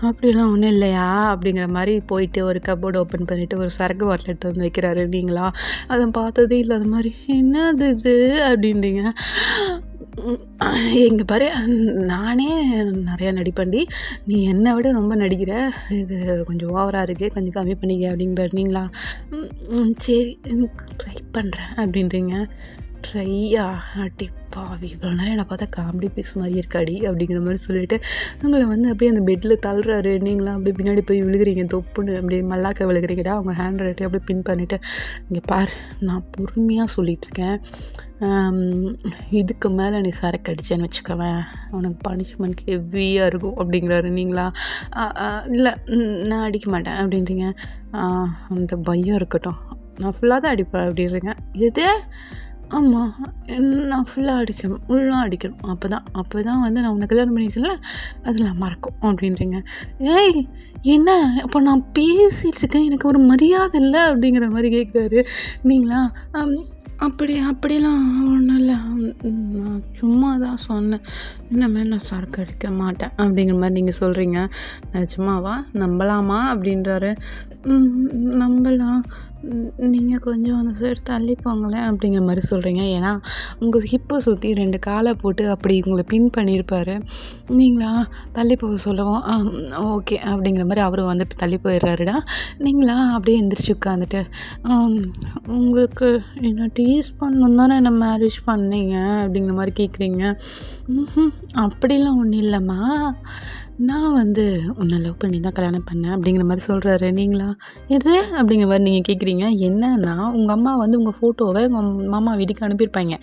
அப்படிலாம் ஒன்றும் இல்லையா அப்படிங்கிற மாதிரி போயிட்டு ஒரு கப்போர்டு ஓப்பன் பண்ணிவிட்டு ஒரு சரக்கு பாட்டில் எடுத்து வந்து வைக்கிறாரு. நீங்களா அதை பார்த்ததே இல்லை, அது மாதிரி என்னது இது அப்படின்றீங்க. எங்கே பாரு, நானே நிறையா நடிப்பேன்டி, நீ என்னை விட ரொம்ப நடிக்கிற, இது கொஞ்சம் ஓவராக இருக்குது, கொஞ்சம் கம்மி பண்ணிக்க அப்படிங்கிறாரு. நீங்களா சரி ட்ரை பண்ணுறேன் அப்படின்றீங்க. ட்ரையா அடிப்பாவி, இவ்வளோ நேரம் என்னை பார்த்தா காமெடி பீஸ் மாதிரி இருக்காடி அப்படிங்கிற மாதிரி சொல்லிவிட்டு உங்களை வந்து அப்படியே அந்த பெட்டில் தள்ளுறாரு. நீங்களாம் அப்படியே பின்னாடி போய் விழுகிறீங்க, தொப்புன்னு அப்படியே மல்லாக்க விழுகிறீங்கடா. அவங்க ஹேண்ட் ரைட்டை அப்படியே பின் பண்ணிவிட்டு, இங்கே பார் நான் பொறுமையாக சொல்லிகிட்ருக்கேன், இதுக்கு மேலே நீ சரக்கு அடிச்சேன்னு வச்சுக்கவேன், உனக்கு பனிஷ்மெண்ட் ஹெவியாக இருக்கும் அப்படிங்கிறாரு. நீங்களா இல்லை நான் அடிக்க மாட்டேன் அப்படின்றீங்க. அந்த பயம் இருக்கட்டும், நான் ஃபுல்லாக தான் அடிப்பேன் அப்படின்றீங்க. எது ஆமாம், நான் ஃபுல்லாக அடிக்கணும், ஃபுல்லாக அடிக்கணும், அப்போ தான் வந்து நான் உன்னை கல்யாணம் பண்ணியிருக்கேன்ல அதெல்லாம் மறக்கும் அப்படின்றீங்க. ஏய் என்ன, அப்போ நான் பேசிகிட்ருக்கேன், எனக்கு ஒரு மரியாதை இல்லை அப்படிங்கிற மாதிரி கேட்குறாரு. நீங்களா அப்படிலாம் ஒன்றும் இல்லை, நான் சும்மா தான் சொன்னேன், இனிமேல் நான் சரக்கு அடிக்க மாட்டேன் அப்படிங்கிற மாதிரி நீங்கள் சொல்கிறீங்க. நிஜமாவா, நம்பலாமா அப்படின்றாரு. நம்பலாம், நீங்கள் கொஞ்சம் அந்த சைடு தள்ளி போங்களேன் அப்படிங்கிற மாதிரி சொல்கிறீங்க. ஏன்னா உங்கள் ஹிப்பை சுற்றி 2 காலை போட்டு அப்படி உங்களை பின் பண்ணியிருப்பார். நீங்களா தள்ளி போக சொல்லவும் ஓகே அப்படிங்கிற மாதிரி அவரும் வந்து தள்ளி போயிடுறாருடா. நீங்களா அப்படியே எந்திரிச்சு உட்காந்துட்டு, உங்களுக்கு என்ன டீஸ் பண்ணணும் தானே என்ன மேரேஜ் பண்ணீங்க அப்படிங்கிற மாதிரி கேட்குறீங்க. அப்படிலாம் ஒன்றும் இல்லைம்மா, நான் வந்து உன்னை லவ் பண்ணி தான் கல்யாணம் பண்ணேன் அப்படிங்கிற மாதிரி சொல்கிறாரு. நீங்களா எது அப்படிங்கிற மாதிரி நீங்கள் கேட்குறீங்க. என்னன்னா உங்கள் அம்மா வந்து உங்கள் ஃபோட்டோவை உங்கள் மாமா வீட்டுக்கு அனுப்பியிருப்பாங்க,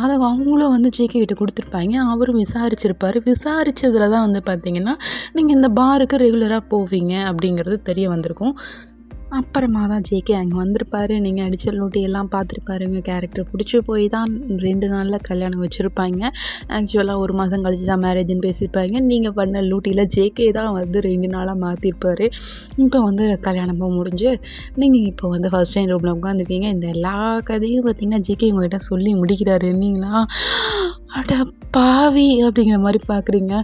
அதை அவங்களும் வந்து ஜேகே கிட்ட கொடுத்துருப்பாங்க, அவரும் விசாரிச்சிருப்பார். விசாரித்ததில் தான் வந்து பார்த்திங்கன்னா நீங்கள் இந்த பாருக்கு ரெகுலராக போவீங்க அப்படிங்கிறது தெரிய வந்திருக்கும். அப்புறமா தான் ஜேகே அங்கே வந்திருப்பார். நீங்கள் அடித்த லூட்டி எல்லாம் பார்த்துருப்பாரு. உங்கள் கேரக்டர் பிடிச்சி போய் தான் 2 நாளில் கல்யாணம் வச்சுருப்பாங்க. ஆக்சுவலாக 1 மாதம் கழிச்சு தான் மேரேஜ்னு பேசியிருப்பாங்க. நீங்கள் பண்ண லூட்டியில் ஜேகே தான் வந்து 2 நாளாக மாற்றிருப்பார். இப்போ வந்து கல்யாணமும் முடிஞ்சு நீங்கள் இப்போ வந்து ஃபஸ்ட் டைம் ரூமில் உட்காந்துருக்கீங்க. இந்த எல்லா கதையும் பார்த்திங்கன்னா ஜேகே உங்கள்கிட்ட சொல்லி முடிக்கிறாரு. நீங்களா அட பாவி அப்படிங்கிற மாதிரி பார்க்குறீங்க.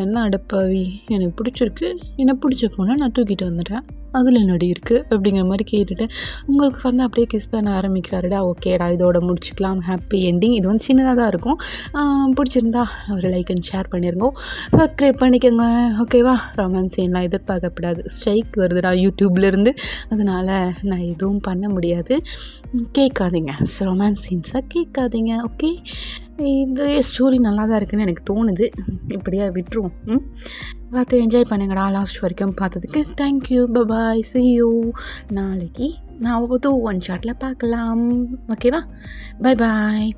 என்ன அடப்பாவி, எனக்கு பிடிச்சிருக்கு, எனக்கு பிடிச்ச பொண்ணை நான் தூக்கிட்டு வந்துட்டேன், அதில் என்னடி இருக்குது அப்படிங்கிற மாதிரி கேட்டுட்டு உங்களுக்கு வந்து அப்படியே கிஸ் பண்ண ஆரம்பிக்கிறாருடா. ஓகேடா, இதோட முடிச்சுக்கலாம், ஹாப்பி எண்டிங். இது வந்து சின்னதாக தான் இருக்கும். பிடிச்சிருந்தா ஒரு லைக் அண்ட் ஷேர் பண்ணிடுங்க, சப்ஸ்கிரைப் பண்ணிக்கோங்க. ஓகேவா? ரொமான்ஸ் சீன்லாம் எதிர்பார்க்கப்படாது, ஸ்ட்ரைக் வருதுடா யூடியூப்லேருந்து. அதனால் நான் எதுவும் பண்ண முடியாது. கேட்காதீங்க, ரொமான்ஸ் சீன்ஸாக கேட்காதீங்க. ஓகே, இந்த ஸ்டோரி நல்லா தான் இருக்குதுன்னு எனக்கு தோணுது. இப்படியா விட்டுருவோம். பார்த்து என்ஜாய் பண்ணுங்கடா. லாஸ்ட் வரைக்கும் பார்த்ததுக்கு தேங்க்யூ. Bye bye, see you. நாளைக்கு நான் ஒன் ஷாட்டில் பார்க்கலாம். ஓகேவா? Bye bye.